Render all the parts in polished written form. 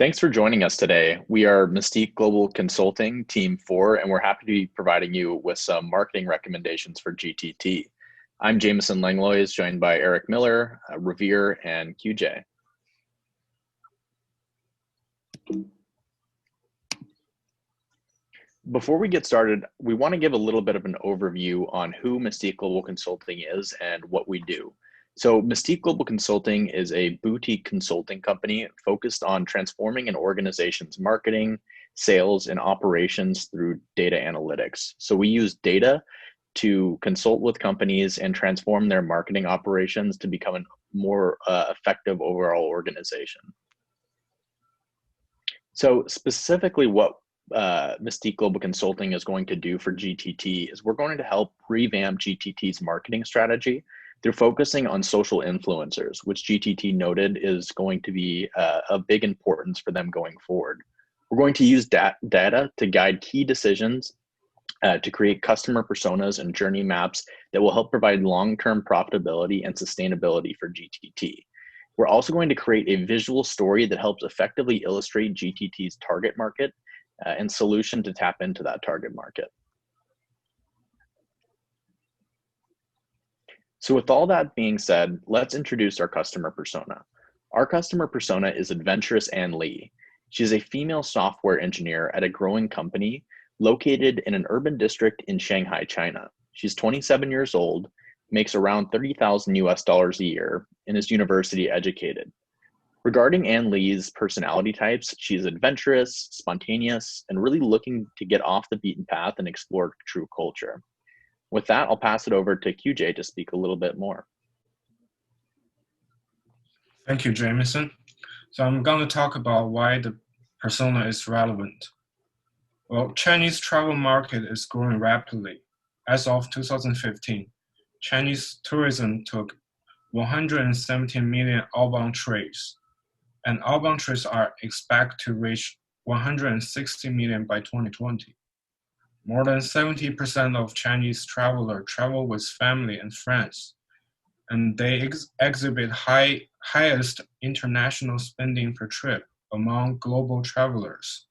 Thanks for joining us today. We are Mystique Global Consulting Team 4, and we're happy to be providing you with some marketing recommendations for GTT. I'm Jameson Langlois, joined by Eric Miller, Revere, and QJ. Before we get started, we want to give a little bit of an overview on who Mystique Global Consulting is and what we do. So Mystique Global Consulting is a boutique consulting company focused on transforming an organization's marketing, sales, and operations through data analytics. So we use data to consult with companies and transform their marketing operations to become a more effective overall organization. So specifically what Mystique Global Consulting is going to do for GTT is we're going to help revamp GTT's marketing strategy through focusing on social influencers, which GTT noted is going to be of big importance for them going forward. We're going to use data to guide key decisions to create customer personas and journey maps that will help provide long-term profitability and sustainability for GTT. We're also going to create a visual story that helps effectively illustrate GTT's target market and solution to tap into that target market. So with all that being said, let's introduce our customer persona. Our customer persona is Adventurous Ann Lee. She's a female software engineer at a growing company located in an urban district in Shanghai, China. She's 27 years old, makes around 30,000 US dollars a year, and is university educated. Regarding Ann Lee's personality types, she's adventurous, spontaneous, and really looking to get off the beaten path and explore true culture. With that, I'll pass it over to QJ to speak a little bit more. Thank you, Jameson. So I'm going to talk about why the persona is relevant. Well, Chinese travel market is growing rapidly. As of 2015, Chinese tourism took 117 million outbound trips, and outbound trips are expected to reach 160 million by 2020. More than 70% of Chinese travelers travel with family and friends, and they exhibit highest international spending per trip among global travelers.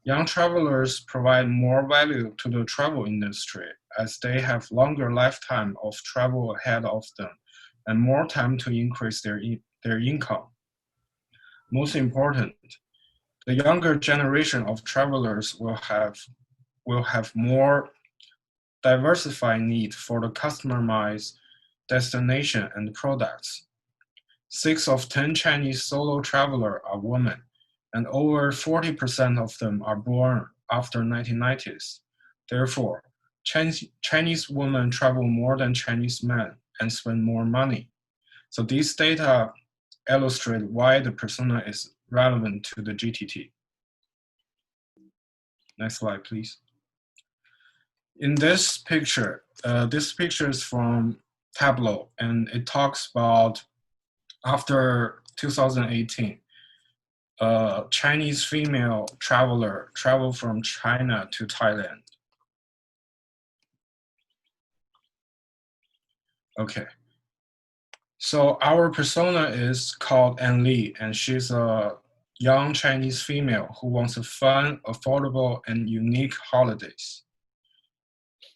Young travelers provide more value to the travel industry as they have longer lifetime of travel ahead of them and more time to increase their income. Most important, the younger generation of travelers will have more diversified need for the customized destination and products. 6 of 10 Chinese solo travelers are women, and over 40% of them are born after 1990s. Therefore, Chinese women travel more than Chinese men and spend more money. So these data illustrate why the persona is relevant to the GTT. Next slide, please. In this picture is from Tableau, and it talks about after 2018, Chinese female traveler traveled from China to Thailand. Okay. So our persona is called Ann Lee, and she's a young Chinese female who wants a fun, affordable, and unique holidays.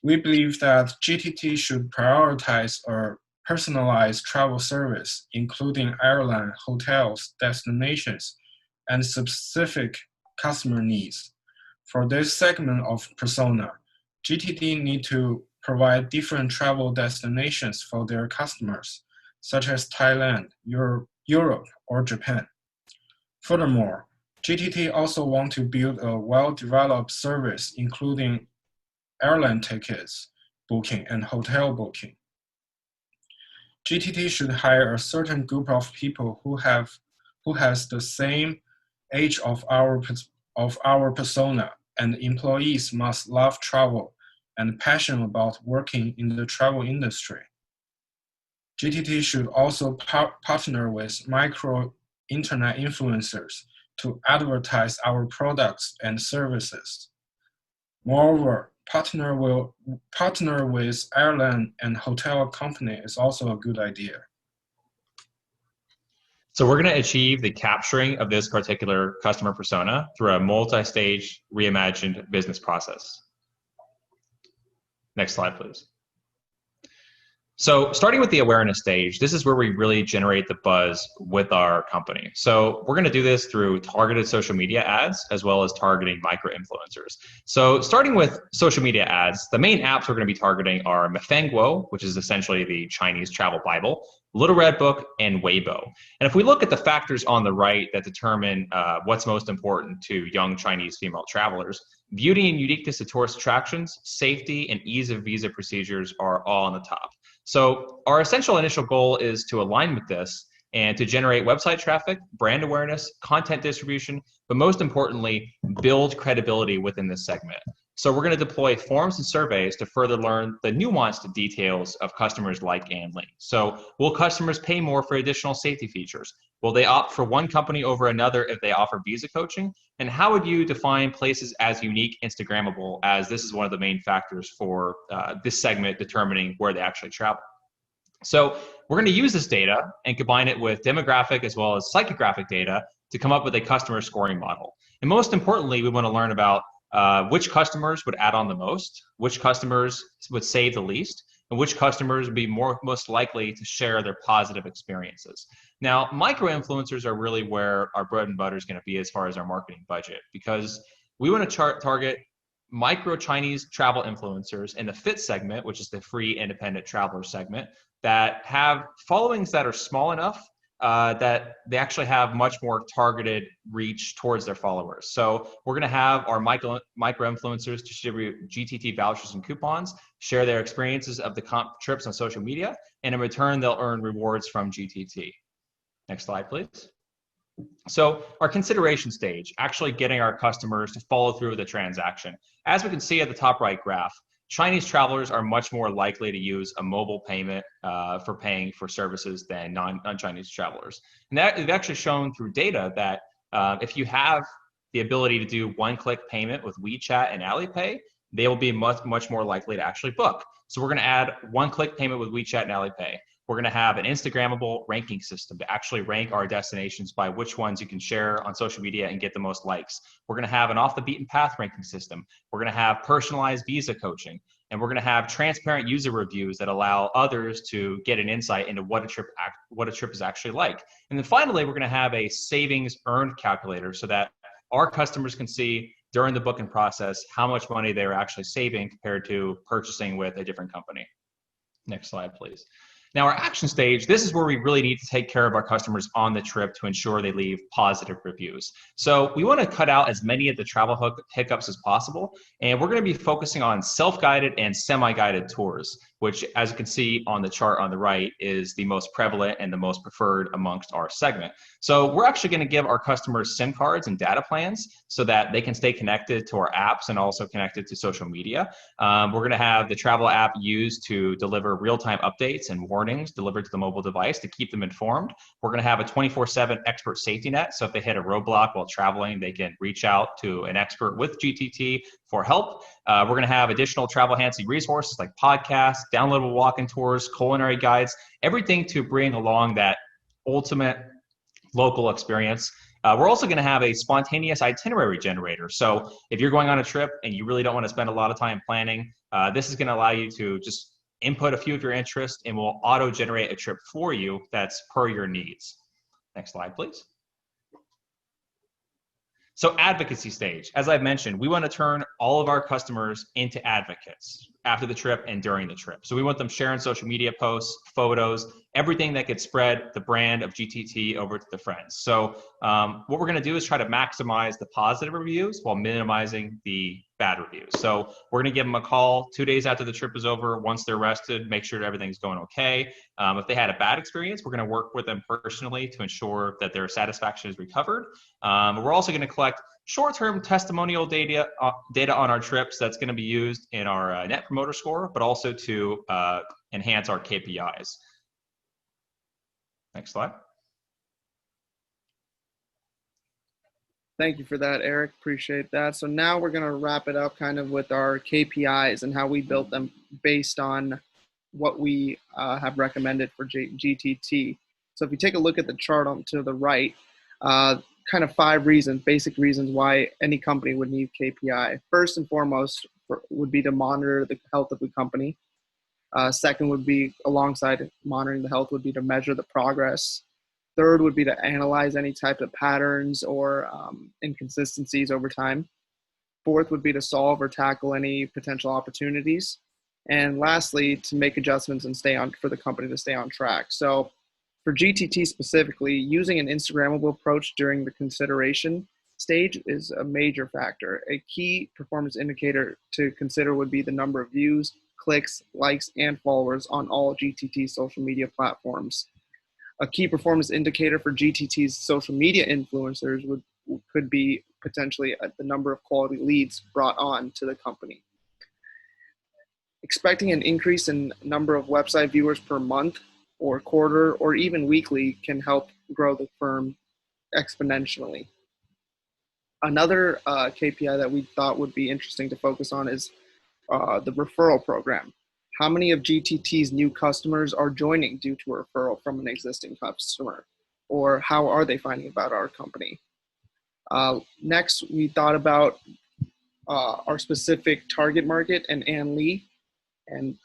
We believe that GTT should prioritize a personalized travel service, including airline, hotels, destinations, and specific customer needs. For this segment of persona, GTT need to provide different travel destinations for their customers, such as Thailand, Europe, or Japan. Furthermore, GTT also want to build a well-developed service, including airline tickets booking and hotel booking. GTT should hire a certain group of people who has the same age of our persona, and employees must love travel and passionate about working in the travel industry. GTT should also partner with micro-internet influencers to advertise our products and services. Moreover, partner with airline and hotel company is also a good idea. So we're going to achieve the capturing of this particular customer persona through a multi-stage reimagined business process. Next slide, please. So starting with the awareness stage, this is where we really generate the buzz with our company. So we're going to do this through targeted social media ads as well as targeting micro influencers. So starting with social media ads, the main apps we're going to be targeting are Mefengwo, which is essentially the Chinese travel Bible, Little Red Book, and Weibo. And if we look at the factors on the right that determine what's most important to young Chinese female travelers, beauty and uniqueness of tourist attractions, safety, and ease of visa procedures are all on the top. So our essential initial goal is to align with this and to generate website traffic, brand awareness, content distribution, but most importantly, build credibility within this segment. So we're going to deploy forms and surveys to further learn the nuanced details of customers' like and link. So will customers pay more for additional safety features? Will they opt for one company over another if they offer visa coaching? And how would you define places as unique, Instagrammable, as this is one of the main factors for this segment determining where they actually travel? So we're going to use this data and combine it with demographic as well as psychographic data to come up with a customer scoring model. And most importantly, we want to learn about which customers would add on the most, which customers would save the least, and which customers would be most likely to share their positive experiences. Now, micro influencers are really where our bread and butter is going to be as far as our marketing budget, because we want to target micro Chinese travel influencers in the fit segment, which is the free independent traveler segment, that have followings that are small enough that they actually have much more targeted reach towards their followers. So we're going to have our micro influencers distribute GTT vouchers and coupons, share their experiences of the comp trips on social media, and in return, they'll earn rewards from GTT. Next slide, please. So our consideration stage, actually getting our customers to follow through with the transaction. As we can see at the top right graph, Chinese travelers are much more likely to use a mobile payment for paying for services than non-Chinese travelers. And that is actually shown through data that if you have the ability to do one-click payment with WeChat and Alipay, they will be much more likely to actually book. So we're going to add one-click payment with WeChat and Alipay. We're going to have an Instagrammable ranking system to actually rank our destinations by which ones you can share on social media and get the most likes. We're going to have an off the beaten path ranking system. We're going to have personalized visa coaching, and we're going to have transparent user reviews that allow others to get an insight into what a trip is actually like. And then finally, we're going to have a savings earned calculator so that our customers can see during the booking process how much money they're actually saving compared to purchasing with a different company. Next slide, please. Now, our action stage, this is where we really need to take care of our customers on the trip to ensure they leave positive reviews. So we want to cut out as many of the travel hiccups as possible, and we're going to be focusing on self-guided and semi-guided tours, which, as you can see on the chart on the right, is the most prevalent and the most preferred amongst our segment. So we're actually going to give our customers SIM cards and data plans so that they can stay connected to our apps and also connected to social media. We're going to have the travel app used to deliver real-time updates and warnings delivered to the mobile device to keep them informed. We're going to have a 24/7 expert safety net. So if they hit a roadblock while traveling, they can reach out to an expert with GTT for help. We're going to have additional travel enhancing resources like podcasts, downloadable walk-in tours, culinary guides, everything to bring along that ultimate local experience. We're also going to have a spontaneous itinerary generator. So if you're going on a trip and you really don't want to spend a lot of time planning, this is going to allow you to just input a few of your interests and will auto-generate a trip for you that's per your needs. Next slide, please. So advocacy stage, as I've mentioned, we want to turn all of our customers into advocates after the trip and during the trip. So we want them sharing social media posts, photos, everything that could spread the brand of GTT over to the friends. So what we're going to do is try to maximize the positive reviews while minimizing the bad reviews. So we're going to give them a call 2 days after the trip is over, once they're rested, make sure everything's going okay. If they had a bad experience, we're going to work with them personally to ensure that their satisfaction is recovered. We're also going to collect short-term testimonial data on our trips that's going to be used in our Net Promoter Score, but also to enhance our KPIs. Next slide. Thank you for that, Eric. Appreciate that. So now we're going to wrap it up kind of with our KPIs and how we built them based on what we have recommended for GTT. So if you take a look at the chart on to the right, kind of 5 basic reasons why any company would need KPI. First and foremost would be to monitor the health of the company. Second would be, alongside monitoring the health, would be to measure the progress. Third would be to analyze any type of patterns or inconsistencies over time. Fourth would be to solve or tackle any potential opportunities. And lastly, to make adjustments and for the company to stay on track. So for GTT specifically, using an Instagrammable approach during the consideration stage is a major factor. A key performance indicator to consider would be the number of views, clicks, likes, and followers on all GTT social media platforms. A key performance indicator for GTT's social media influencers could be potentially the number of quality leads brought on to the company. Expecting an increase in number of website viewers per month or quarter or even weekly can help grow the firm exponentially. Another KPI that we thought would be interesting to focus on is the referral program. How many of GTT's new customers are joining due to a referral from an existing customer? Or how are they finding about our company? Next, we thought about our specific target market and Ann Lee. And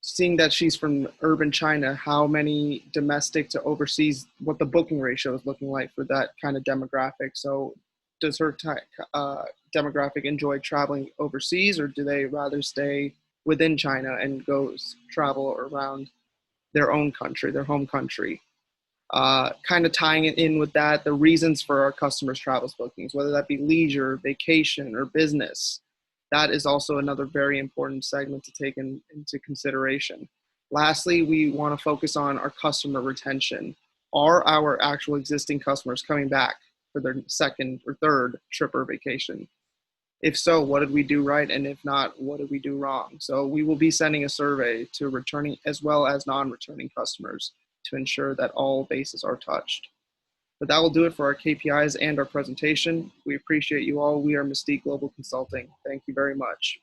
seeing that she's from urban China, how many domestic to overseas, what the booking ratio is looking like for that kind of demographic. So does her demographic enjoy traveling overseas, or do they rather stay within China and go travel around their own country, their home country? Kind of tying it in with that, the reasons for our customers' travel bookings, whether that be leisure, vacation, or business. That is also another very important segment to take into consideration. Lastly, we want to focus on our customer retention. Are our actual existing customers coming back for their second or third trip or vacation? If so, what did we do right? And if not, what did we do wrong? So we will be sending a survey to returning as well as non-returning customers to ensure that all bases are touched. But that will do it for our KPIs and our presentation. We appreciate you all. We are Mystique Global Consulting. Thank you very much.